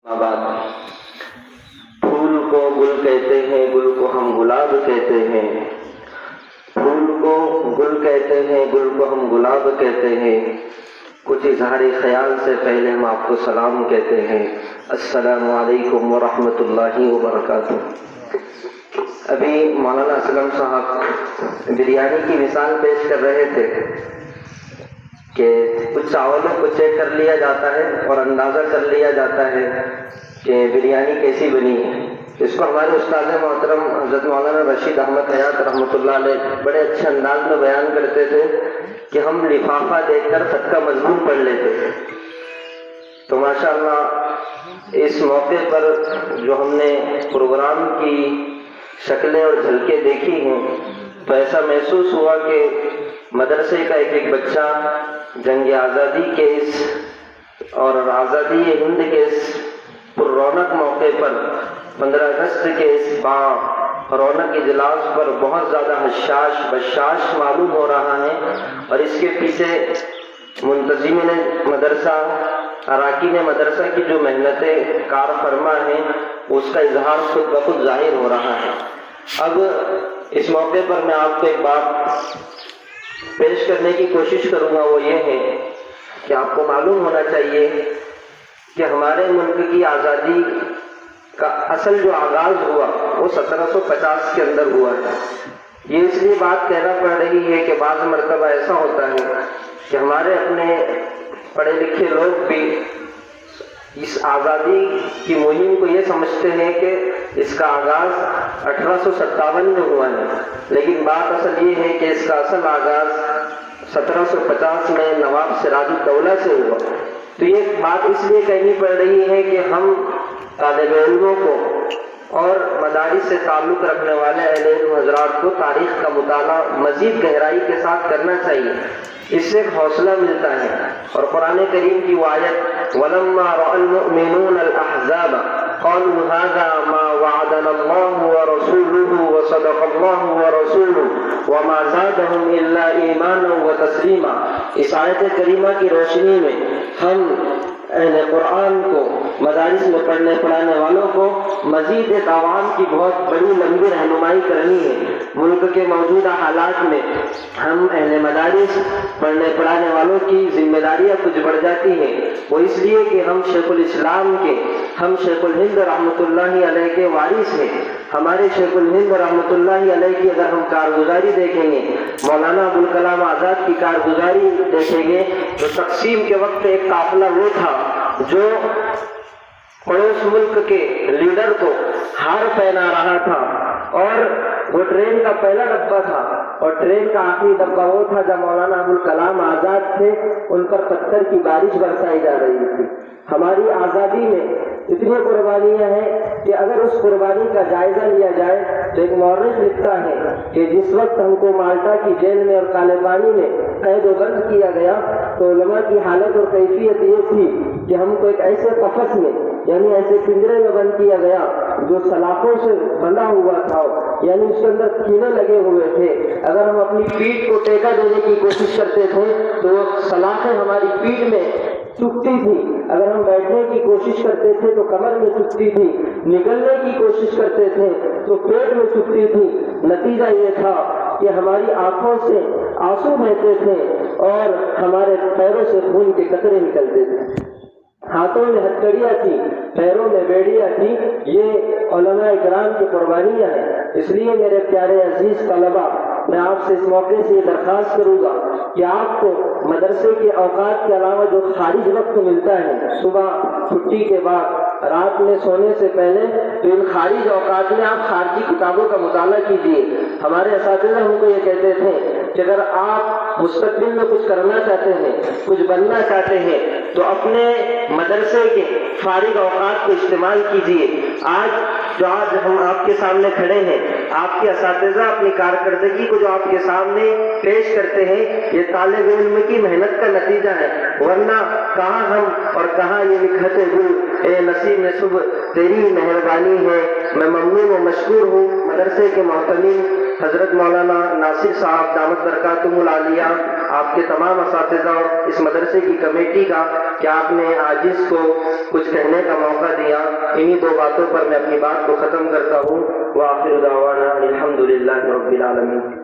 بعد پھول کو گل کہتے ہیں، گل کو ہم گلاب کہتے ہیں، پھول کو گل کہتے ہیں، گل کو ہم گلاب کہتے ہیں۔ کچھ اظہار خیال سے پہلے ہم آپ کو سلام کہتے ہیں۔ السلام علیکم ورحمۃ اللہ وبرکاتہ۔ ابھی مولانا اسلم صاحب بریانی کی مثال پیش کر رہے تھے کہ کچھ چاولوں کو چیک کر لیا جاتا ہے اور اندازہ کر لیا جاتا ہے کہ بریانی کیسی بنی ہے۔ اس کو ہمارے استاد محترم حضرت مولانا رشید احمد حیات رحمۃ اللہ علیہ بڑے اچھے انداز میں بیان کرتے تھے کہ ہم لفافہ دیکھ کر خط کا مضمون پڑھ لیتے تھے۔ تو ماشاءاللہ اس موقع پر جو ہم نے پروگرام کی شکلیں اور جھلکیں دیکھی ہیں تو ایسا محسوس ہوا کہ مدرسے کا ایک بچہ جنگ آزادی کے اس اور آزادی ہند کے اس پر رونق موقع پر 15 اگست کے اس با رونق اجلاس پر بہت زیادہ حشاش بشاش معلوم ہو رہا ہے، اور اس کے پیچھے منتظمین مدرسہ اراکین مدرسہ کی جو محنتیں کار فرما ہیں اس کا اظہار خود بخود ظاہر ہو رہا ہے۔ اب اس موقع پر میں آپ کو ایک بات پیش کرنے کی کوشش کروں گا، وہ یہ ہے کہ آپ کو معلوم ہونا چاہیے کہ ہمارے ملک کی آزادی کا اصل جو آغاز ہوا وہ 1750 کے اندر ہوا ہے۔ یہ اس لیے بات کہنا پڑ رہی ہے کہ بعض مرتبہ ایسا ہوتا ہے کہ ہمارے اپنے پڑھے لکھے لوگ بھی اس آزادی کی مہم کو یہ سمجھتے ہیں کہ اس کا آغاز 1857 میں ہوا ہے، لیکن بات اصل یہ ہے کہ اس کا اصل آغاز 1750 میں نواب سراج الدولہ سے ہوا۔ تو یہ بات اس لیے کہنی پڑ رہی ہے کہ ہم طالب علموں کو اور مدارس سے تعلق رکھنے والے اہل علم حضرات کو تاریخ کا مطالعہ مزید گہرائی کے ساتھ کرنا چاہیے، اس سے حوصلہ ملتا ہے۔ اور قرآن کریم کی وہ آیت وَلَمَّا رَأَى الْمُؤْمِنُونَ الْأَحْزَابَ قَالُوا هَذَا مَا وَعَدَنَا اللَّهُ وَرَسُولُهُ وَصَدَقَ اللَّهُ وَرَسُولُهُ وَمَا زَادَهُمْ إِلَّا إِيمَانًا وَتَسْلِيمًا۔ اس آیت کریمہ کی روشنی میں ہم اہل قرآن کو، مدارس میں پڑھنے پڑھانے والوں کو مزید ایک عوام کی بہت بڑی لمبی رہنمائی کرنی ہے۔ ملک کے موجودہ حالات میں ہم اہل مدارس پڑھنے پڑھانے والوں کی ذمہ داریاں کچھ بڑھ جاتی ہیں، وہ اس لیے کہ ہم شیخ الاسلام کے، ہم شیخ الہند رحمۃ اللہ علیہ کے وارث ہیں۔ ہمارے شیخ الہند رحمۃ اللہ علیہ کی اگر ہم کارگزاری دیکھیں گے، مولانا ابوالکلام آزاد کی کارگزاری دیکھیں گے تو تقسیم کے وقت ایک قافلہ وہ تھا جو پڑوس ملک کے لیڈر کو ہار پہنا رہا تھا، اور وہ ٹرین کا پہلا ڈبہ تھا، اور ٹرین کا آخری ڈبہ وہ تھا جب مولانا ابوالکلام آزاد تھے، ان پر پتھر کی بارش برسائی جا رہی تھی۔ ہماری آزادی میں اتنی قربانیاں ہیں کہ اگر اس قربانی کا جائزہ لیا جائے تو ایک مورخ لکھتا ہے کہ جس وقت ہم کو مالٹا کی جیل میں اور کالے پانی میں قید و بند کیا گیا تو علماء کی حالت اور کیفیت یہ تھی کہ ہم کو ایک ایسے قفس میں، یعنی ایسے پنجرے میں بند کیا گیا جو سلاخوں سے بندھا ہوا تھا، یعنی اس کے اندر کینے لگے ہوئے تھے۔ اگر ہم اپنی پیٹھ کو ٹیکا دینے کی کوشش کرتے تھے تو وہ سلاخیں ہماری پیٹھ میں چبھتی تھی، اگر ہم بیٹھنے کی کوشش کرتے تھے تو کمر میں چبھتی تھی، نکلنے کی کوشش کرتے تھے تو پیٹ میں چبھتی تھی۔ نتیجہ یہ تھا کہ ہماری آنکھوں سے آنسو بہتے تھے اور ہمارے پیروں سے خون کے قطرے نکلتے تھے۔ ہاتھوں میں ہتھکڑیاں تھی، پیروں میں بیڑیاں تھی۔ یہ علماء کرام کی قربانیاں ہیں۔ اس لیے میرے پیارے عزیز طلباء، میں آپ سے اس موقع سے یہ درخواست کروں گا کہ آپ کو مدرسے کے اوقات کے علاوہ جو خارج وقت ملتا ہے، صبح چھٹی کے بعد، رات میں سونے سے پہلے، تو ان خارج اوقات میں آپ خارجی کتابوں کا مطالعہ کیجیے۔ ہمارے اساتذہ ہم کو یہ کہتے تھے کہ اگر آپ مستقبل میں کچھ کرنا چاہتے ہیں، کچھ بننا چاہتے ہیں تو اپنے مدرسے کے فارغ اوقات کو استعمال کیجیے۔ آج ہم آپ کے سامنے کھڑے ہیں، آپ کے اساتذہ اپنی کارکردگی کو جو آپ کے سامنے پیش کرتے ہیں یہ طالب علم کی محنت کا نتیجہ ہے، ورنہ کہاں ہم اور کہاں یہ لکھتے گل اے نصیب صبح تیری مہربانی ہے۔ میں ممنون و مشکور ہوں مدرسے کے محتمین حضرت مولانا ناصر صاحب دامت برکاتہم العالیہ، آپ کے تمام اساتذہ اور اس مدرسے کی کمیٹی کا کہ آپ نے عاجز کو کچھ کہنے کا موقع دیا، انہی دو باتوں پر میں اپنی بات کو ختم کرتا ہوں۔ وآخر دعوانا الحمدللہ رب العالمین۔